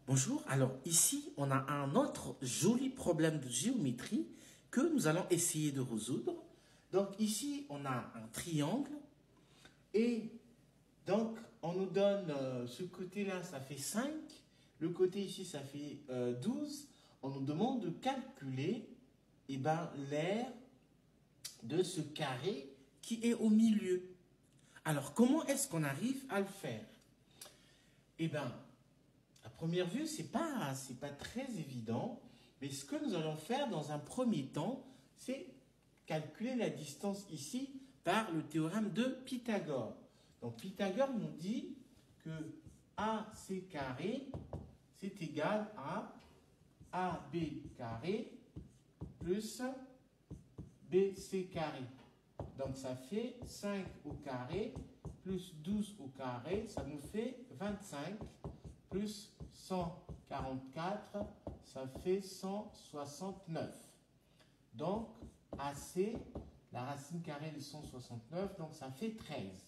Bonjour, alors ici on a un autre joli problème de géométrie que nous allons essayer de résoudre. Donc ici on a un triangle et donc on nous donne ce côté-là ça fait 5, le côté ici ça fait 12. On nous demande de calculer l'aire de ce carré qui est au milieu. Alors comment est-ce qu'on arrive à le faire? À première vue, c'est pas très évident, mais ce que nous allons faire dans un premier temps, c'est calculer la distance ici par le théorème de Pythagore. Donc Pythagore nous dit que AC carré, c'est égal à AB carré plus BC carré. Donc ça fait 5 au carré plus 12 au carré, ça nous fait 25 plus 144, ça fait 169. Donc, AC, la racine carrée de 169, donc ça fait 13.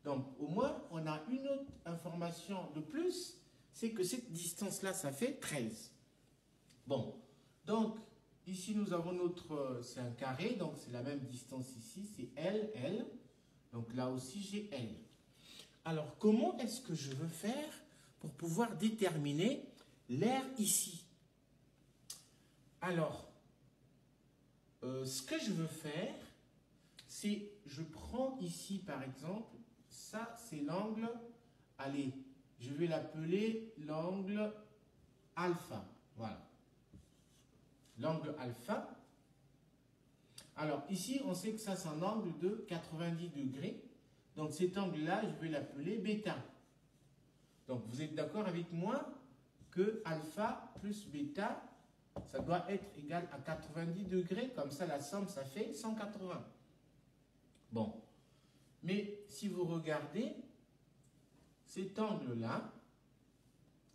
Donc, au moins, on a une autre information de plus, c'est que cette distance-là, ça fait 13. Bon, donc, ici, nous avons c'est un carré, donc c'est la même distance ici, c'est L, L. Donc là aussi, j'ai L. Alors, comment est-ce que je veux faire pour pouvoir déterminer l'aire ici? Alors, ce que je veux faire, c'est, je prends ici par exemple, ça c'est l'angle, allez, je vais l'appeler l'angle alpha, voilà. L'angle alpha. Alors ici, on sait que ça c'est un angle de 90 degrés, donc cet angle-là, je vais l'appeler bêta. Donc, vous êtes d'accord avec moi que alpha plus bêta, ça doit être égal à 90 degrés. Comme ça, la somme, ça fait 180. Bon. Mais si vous regardez, cet angle-là,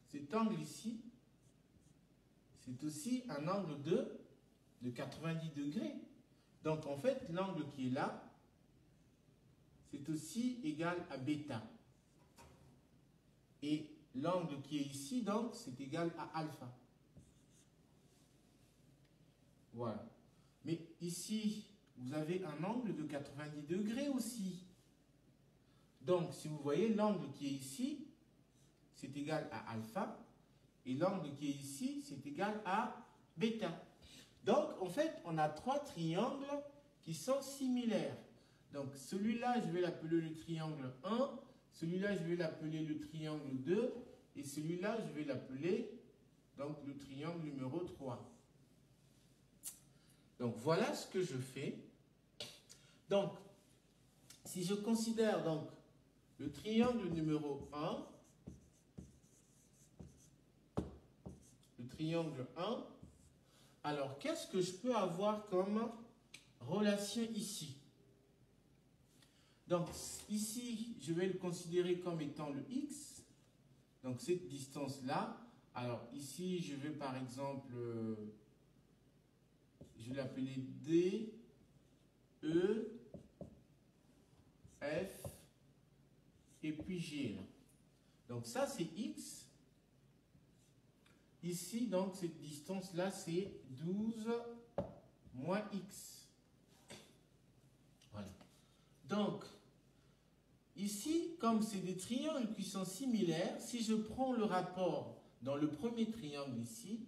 cet angle ici, c'est aussi un angle de 90 degrés. Donc, en fait, l'angle qui est là, c'est aussi égal à bêta. Et l'angle qui est ici, donc, c'est égal à alpha. Voilà. Mais ici, vous avez un angle de 90 degrés aussi. Donc, si vous voyez, l'angle qui est ici, c'est égal à alpha. Et l'angle qui est ici, c'est égal à bêta. Donc, en fait, on a trois triangles qui sont similaires. Donc, celui-là, je vais l'appeler le triangle 1. Celui-là, je vais l'appeler le triangle 2. Et celui-là, je vais l'appeler donc le triangle numéro 3. Donc, voilà ce que je fais. Donc, si je considère donc le triangle numéro 1, le triangle 1, alors qu'est-ce que je peux avoir comme relation ici? Donc, ici, je vais le considérer comme étant le x. Donc, cette distance-là. Alors, ici, je vais par exemple, je vais l'appeler D, E, F, et puis G. Donc, ça, c'est x. Ici, donc, cette distance-là, c'est 12 moins x. Voilà. Donc, ici, comme c'est des triangles qui sont similaires, si je prends le rapport dans le premier triangle ici,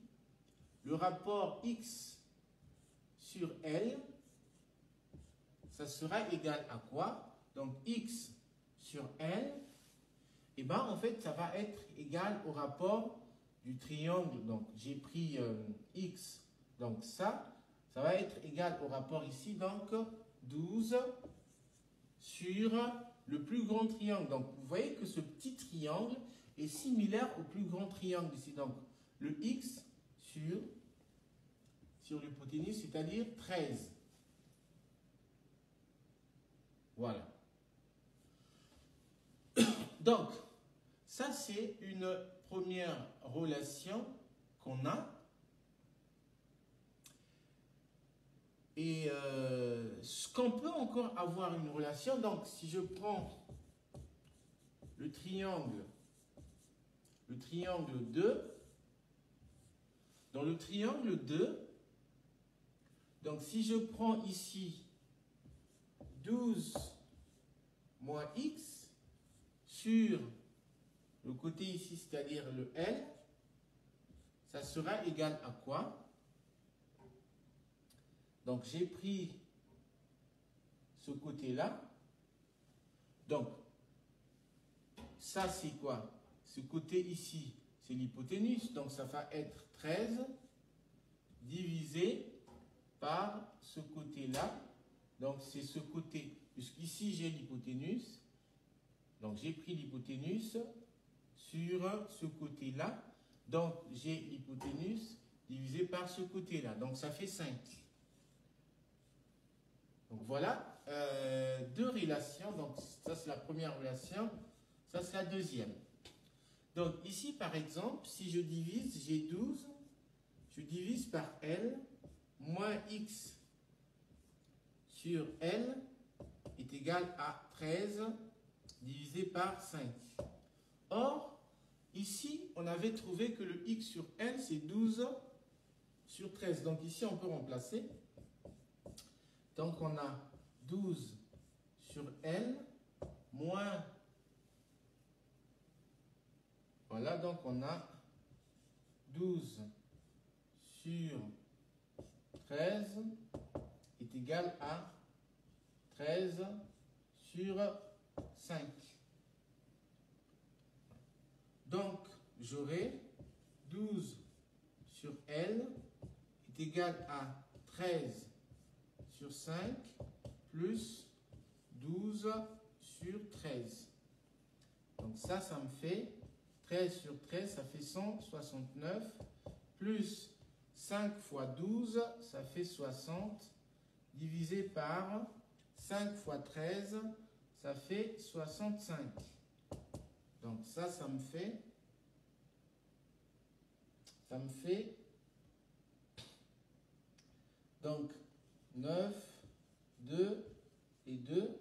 le rapport x sur L, ça sera égal à quoi? Donc x sur L, et bien en fait ça va être égal au rapport du triangle. Donc j'ai pris x, donc ça va être égal au rapport ici, donc 12 sur le plus grand triangle. Donc, vous voyez que ce petit triangle est similaire au plus grand triangle ici. Donc, le x sur l'hypoténuse, c'est-à-dire 13. Voilà. Donc, ça, c'est une première relation qu'on a. Et ce qu'on peut encore avoir une relation, donc si je prends le triangle 2, Dans le triangle 2, donc si je prends ici 12 moins x sur le côté ici, c'est-à-dire le L, ça sera égal à quoi? Donc j'ai pris ce côté-là. Donc, ça c'est quoi? Ce côté ici, c'est l'hypoténuse. Donc ça va être 13 divisé par ce côté-là. Donc c'est ce côté, puisqu'ici j'ai l'hypoténuse. Donc j'ai pris l'hypoténuse sur ce côté-là. Donc j'ai l'hypoténuse divisé par ce côté-là. Donc ça fait 5. Donc voilà deux relations. Donc ça c'est la première relation, ça c'est la deuxième. Donc ici par exemple, si je divise, j'ai 12, je divise par L, moins x sur L est égal à 13 divisé par 5. Or, ici, on avait trouvé que le x sur L, c'est 12 sur 13. Donc ici, on peut remplacer. Donc on a 12 sur L moins... Voilà, donc on a 12 sur 13 est égal à 13 sur 5. Donc, j'aurai 12 sur L est égal à 13 sur 5 plus 12 sur 13. Donc ça me fait 13 sur 13, ça fait 169, plus 5 fois 12, ça fait 60, divisé par 5 fois 13, ça fait 65. Donc ça me fait donc 9, 2 et 2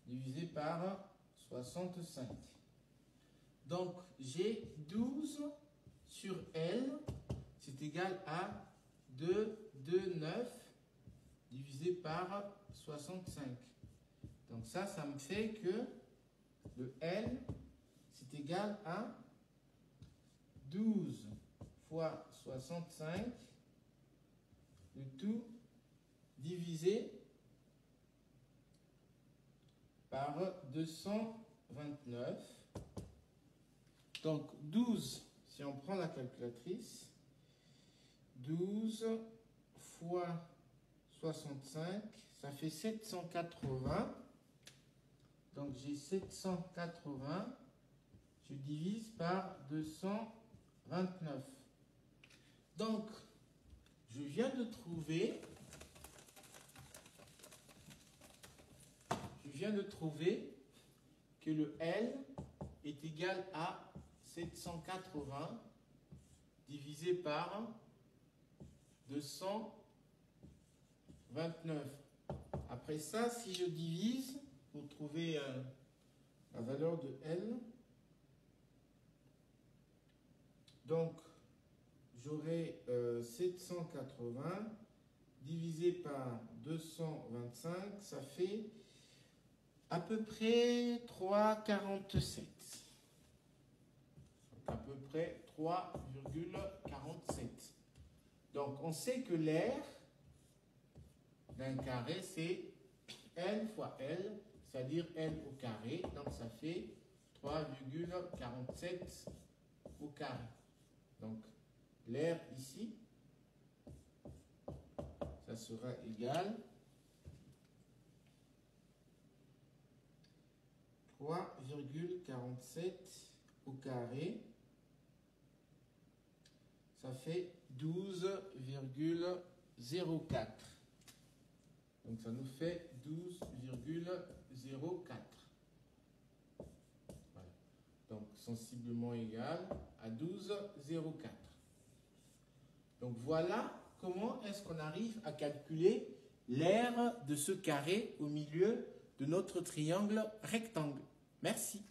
divisé par 65. Donc j'ai 12 sur L, c'est égal à 2, 2, 9 divisé par 65. Donc ça me fait que le L, c'est égal à 12 fois 65, le tout divisé par 229. Donc 12, si on prend la calculatrice, 12 fois 65, ça fait 780. Donc j'ai 780, je divise par 229. Donc, je viens de trouver que le L est égal à 780 divisé par 229. Après ça, si je divise pour trouver la valeur de L, donc j'aurai 780 divisé par 225, ça fait à peu près 3,47. À peu près 3,47. Donc on sait que l'aire d'un carré c'est L fois L, c'est-à-dire L au carré. Donc ça fait 3,47 au carré. Donc l'aire ici, ça sera égal 3,47 au carré. Ça fait 12,04. Donc ça nous fait 12,04. Voilà. Donc sensiblement égal à 12,04. Donc voilà comment est-ce qu'on arrive à calculer l'aire de ce carré au milieu de notre triangle rectangle. Merci.